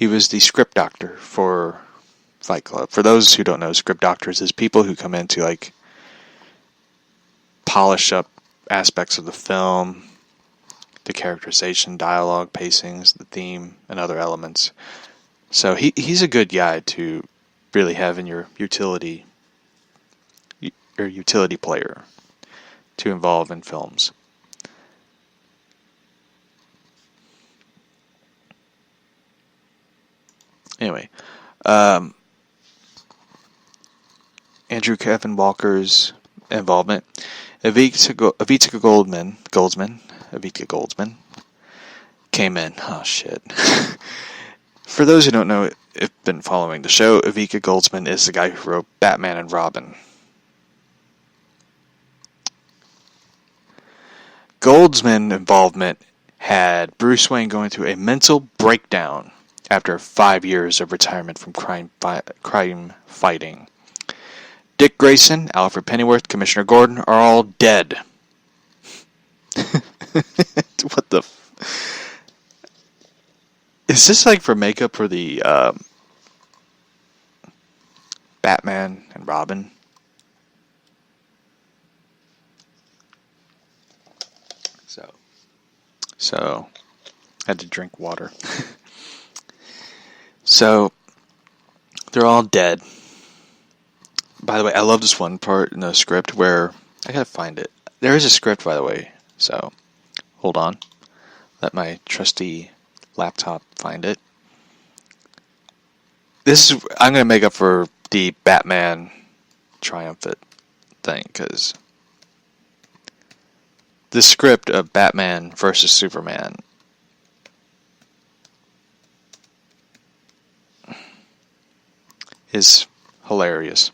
He was the script doctor for Fight Club. For those who don't know, script doctors is people who come in to like polish up aspects of the film, the characterization, dialogue, pacings, the theme, and other elements. So he's a good guy to really have in your utility player to involve in films. Anyway, Andrew Kevin Walker's involvement. Avita Goldsman came in. Oh shit. For those who don't know, if been following the show, Avita Goldsman is the guy who wrote Batman and Robin. Goldsman involvement had Bruce Wayne going through a mental breakdown after 5 years of retirement from crime fighting. Dick Grayson, Alfred Pennyworth, Commissioner Gordon are all dead. What the... Is this like for makeup for the Batman and Robin? So I had to drink water. So they're all dead. By the way, I love this one part in the script where I gotta find it. There is a script, by the way. So hold on. Let my trusty laptop find it. I'm gonna make up for the Batman triumphant thing because the script of Batman versus Superman is hilarious.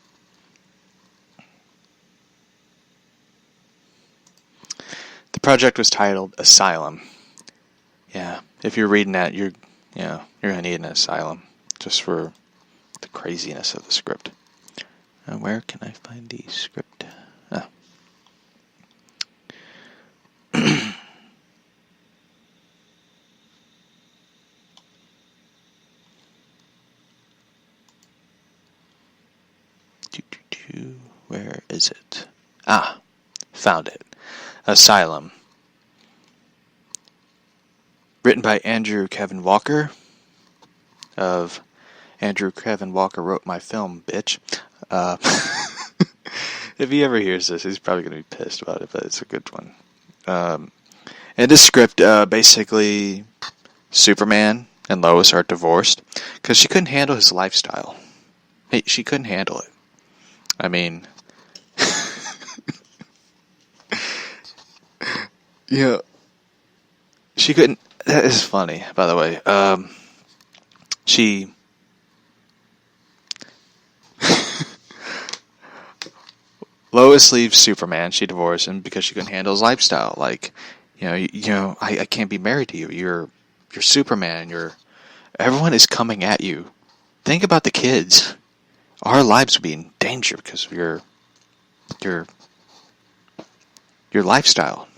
The project was titled Asylum. Yeah, if you're reading that, you're gonna need an asylum just for the craziness of the script. Where can I find the script? Oh. Where is it? Found it. Asylum. Written by Andrew Kevin Walker of Andrew Kevin Walker Wrote My Film, bitch. If he ever hears this, he's probably going to be pissed about it, but it's a good one. And this script, basically, Superman and Lois are divorced because she couldn't handle his lifestyle. She couldn't handle it. I mean, she couldn't. That is funny, by the way. Lois leaves Superman. She divorced him because she couldn't handle his lifestyle. Like, I can't be married to you. You're Superman. Everyone is coming at you. Think about the kids. Our lives would be in danger because of your lifestyle.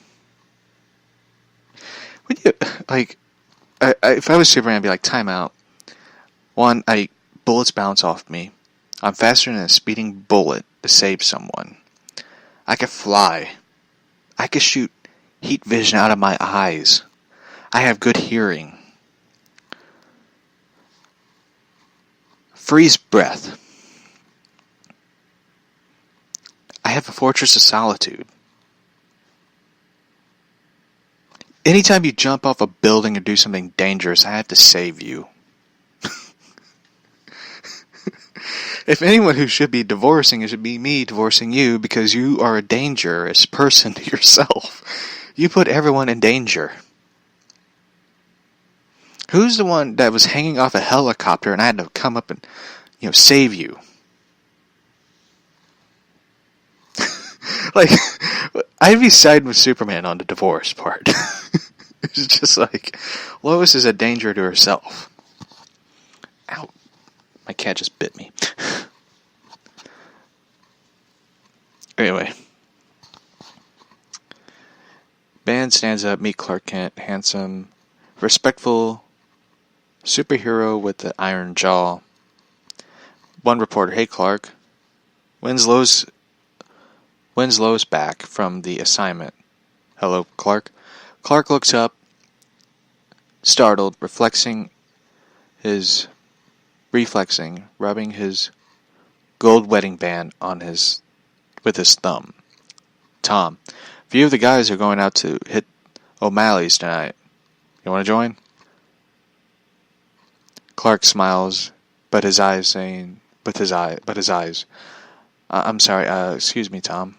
Would you, like, if I was Superman, I'd be like, time out. One, bullets bounce off me. I'm faster than a speeding bullet to save someone. I could fly. I could shoot heat vision out of my eyes. I have good hearing. Freeze breath. I have a fortress of solitude. Anytime you jump off a building or do something dangerous, I have to save you. If anyone who should be divorcing, it should be me divorcing you because you are a dangerous person to yourself. You put everyone in danger. Who's the one that was hanging off a helicopter and I had to come up and, save you? Like, I'd be siding with Superman on the divorce part. It's just like, Lois is a danger to herself. Ow. My cat just bit me. Anyway. Man stands up, meet Clark Kent, handsome, respectful Superhero with the iron jaw. One reporter, "Hey Clark, Winslow's back from the assignment." "Hello, Clark." Clark looks up, startled, rubbing his gold wedding band with his thumb. "Tom, a few of the guys are going out to hit O'Malley's tonight. You want to join?" Clark smiles, but his eyes. "I'm sorry. Excuse me, Tom."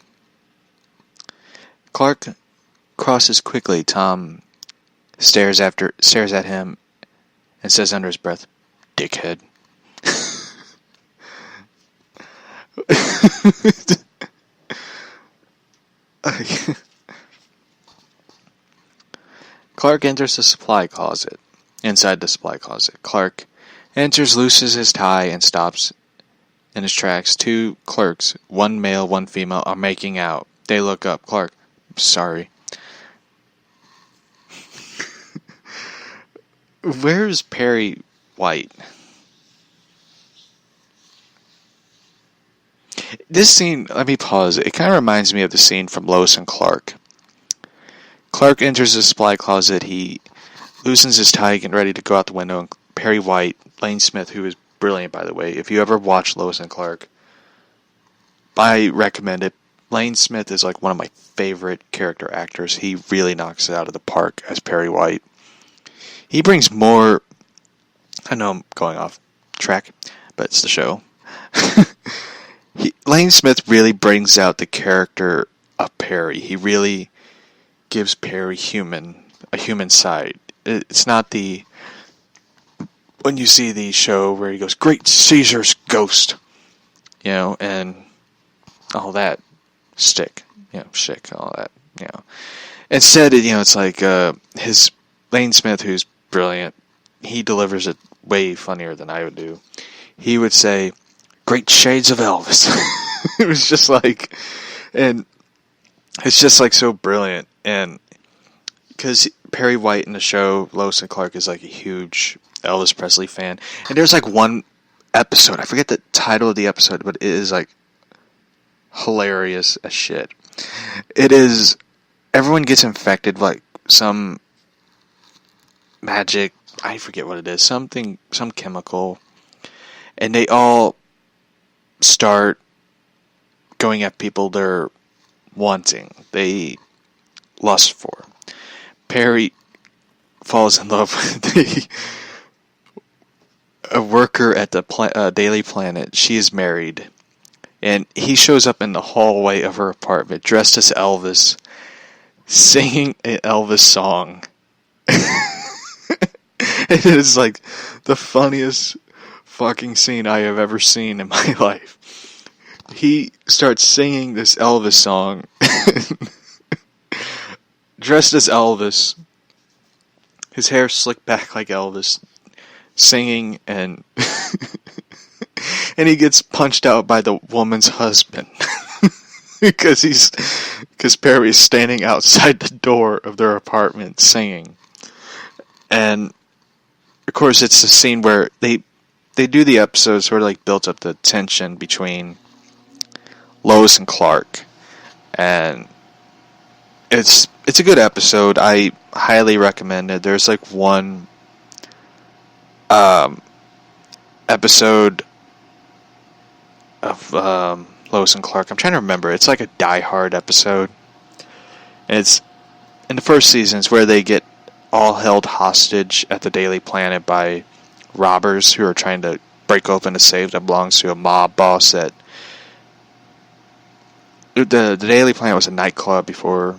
Clark crosses quickly. Tom stares at him and says under his breath, "Dickhead." Clark enters the supply closet. Inside the supply closet, Clark enters, looses his tie, and stops in his tracks. Two clerks, one male, one female, are making out. They look up. Clark, "Sorry." Where's Perry White? This scene, let me pause. It kind of reminds me of the scene from Lois and Clark. Clark enters the supply closet. He loosens his tie, getting ready to go out the window. And Perry White, Lane Smith, who is brilliant, by the way. If you ever watch Lois and Clark, I recommend it. Lane Smith is like one of my favorite character actors. He really knocks it out of the park as Perry White. He brings more... I know I'm going off track, but it's the show. Lane Smith really brings out the character of Perry. He really gives Perry a human side. It's not when you see the show where he goes, "Great Caesar's ghost," and all that shtick, all that, Instead, it's like his Lane Smith, who's brilliant. He delivers it way funnier than I would do. He would say, "Great shades of Elvis." It was just like, and it's just like so brilliant. And because Perry White in the show, Lois and Clark, is like a huge Elvis Presley fan. And there's like one episode, I forget the title of the episode, but it is like hilarious as shit. It is, everyone gets infected like some magic, I forget what it is, some chemical, and they all start going at people they're wanting, they lust for. Perry falls in love with a worker at the Daily Planet. She is married, and he shows up in the hallway of her apartment dressed as Elvis, singing an Elvis song. It is like the funniest fucking scene I have ever seen in my life. He starts singing this Elvis song, dressed as Elvis, his hair slicked back like Elvis, singing, and and he gets punched out by the woman's husband because Perry is standing outside the door of their apartment singing. And of course, it's the scene where they do the episode sort of like built up the tension between Lois and Clark, and it's a good episode. I highly recommend it. There's like one episode of Lois and Clark. I'm trying to remember. It's like a Die Hard episode. And it's in the first season. It's where they get all held hostage at the Daily Planet by robbers who are trying to break open a safe that belongs to a mob boss. That the Daily Planet was a nightclub before,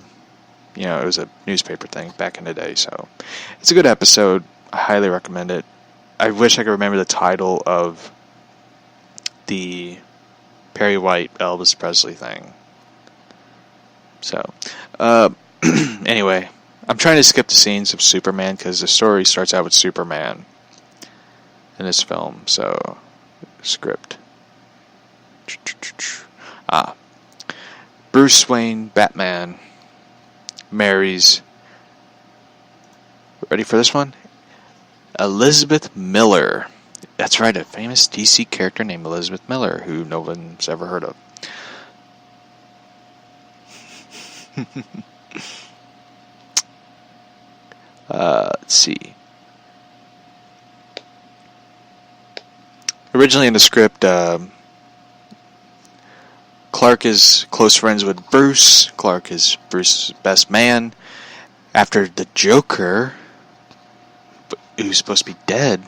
it was a newspaper thing back in the day. So it's a good episode. I highly recommend it. I wish I could remember the title of the Perry White Elvis Presley thing. So, anyway, I'm trying to skip the scenes of Superman because the story starts out with Superman in this film. So, script. Bruce Wayne, Batman, marries. Ready for this one? Elizabeth Miller. That's right, a famous DC character named Elizabeth Miller, who no one's ever heard of. Let's see. Originally in the script, Clark is close friends with Bruce. Clark is Bruce's best man. After the Joker, who's supposed to be dead,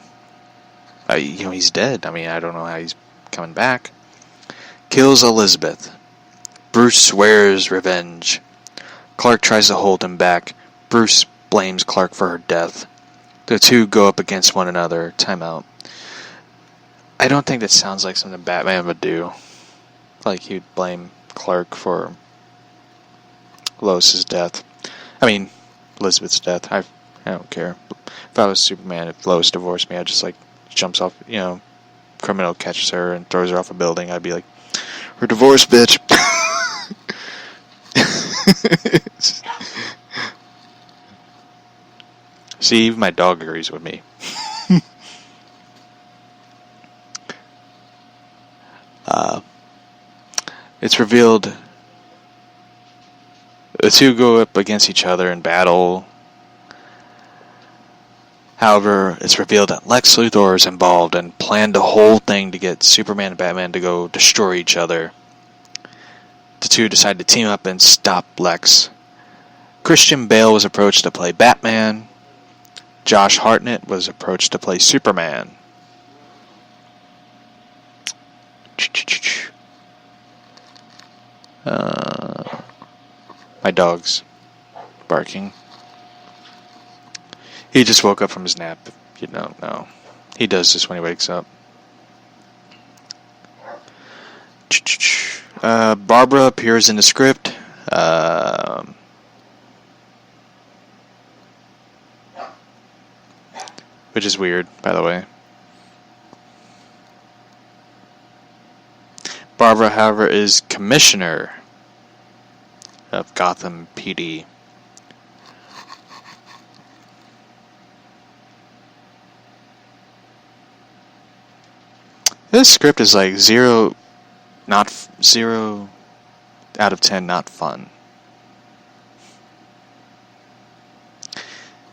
he's dead. I mean, I don't know how he's coming back. Kills Elizabeth. Bruce swears revenge. Clark tries to hold him back. Bruce blames Clark for her death. The two go up against one another. Timeout. I don't think that sounds like something Batman would do. Like he'd blame Clark for Lois's death. I mean, Elizabeth's death. I don't care. If I was Superman, if Lois divorced me, I'd just jumps off, criminal catches her and throws her off a building. I'd be like, we're divorced, bitch. See, even my dog agrees with me. It's revealed the two go up against each other in battle. However, it's revealed that Lex Luthor is involved and planned the whole thing to get Superman and Batman to go destroy each other. The two decide to team up and stop Lex. Christian Bale was approached to play Batman. Josh Hartnett was approached to play Superman. My dog's barking. He just woke up from his nap, if you don't know. He does this when he wakes up. Barbara appears in the script. Which is weird, by the way. Barbara, however, is commissioner of Gotham PD. This script is like 0 out of 10, not fun.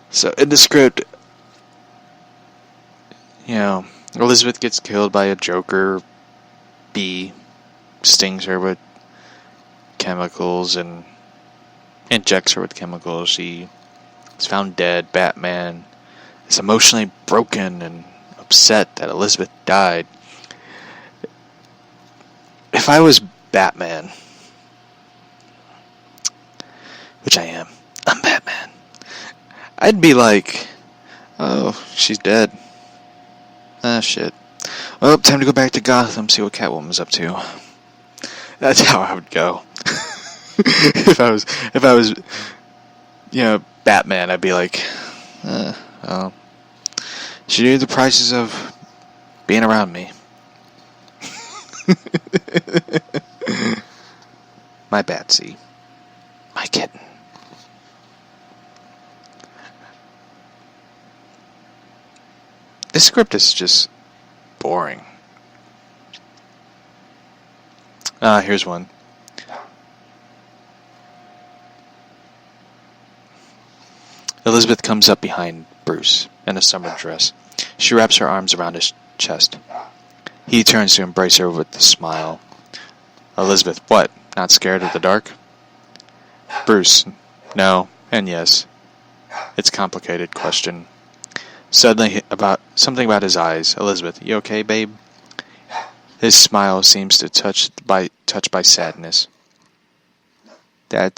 So in the script, Elizabeth gets killed by a Joker bee, stings her with chemicals and injects her with chemicals. She is found dead. Batman is emotionally broken and upset that Elizabeth died. If I was Batman, which I am, I'm Batman, I'd be like, oh, she's dead. Ah, shit. Well, time to go back to Gotham, see what Catwoman's up to. That's how I would go. if I was, Batman, I'd be like, she knew the prices of being around me. My Batsy. My kitten. This script is just boring. Here's one. Elizabeth comes up behind Bruce in a summer dress. She wraps her arms around his chest. He turns to embrace her with a smile. Elizabeth, what? Not scared of the dark? Bruce, no, and yes. It's a complicated question. Suddenly, something about his eyes. Elizabeth, you okay, babe? His smile seems to touch by sadness. There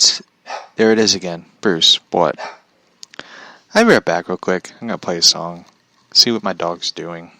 it is again. Bruce, what? I'll be right back real quick. I'm gonna play a song. See what my dog's doing.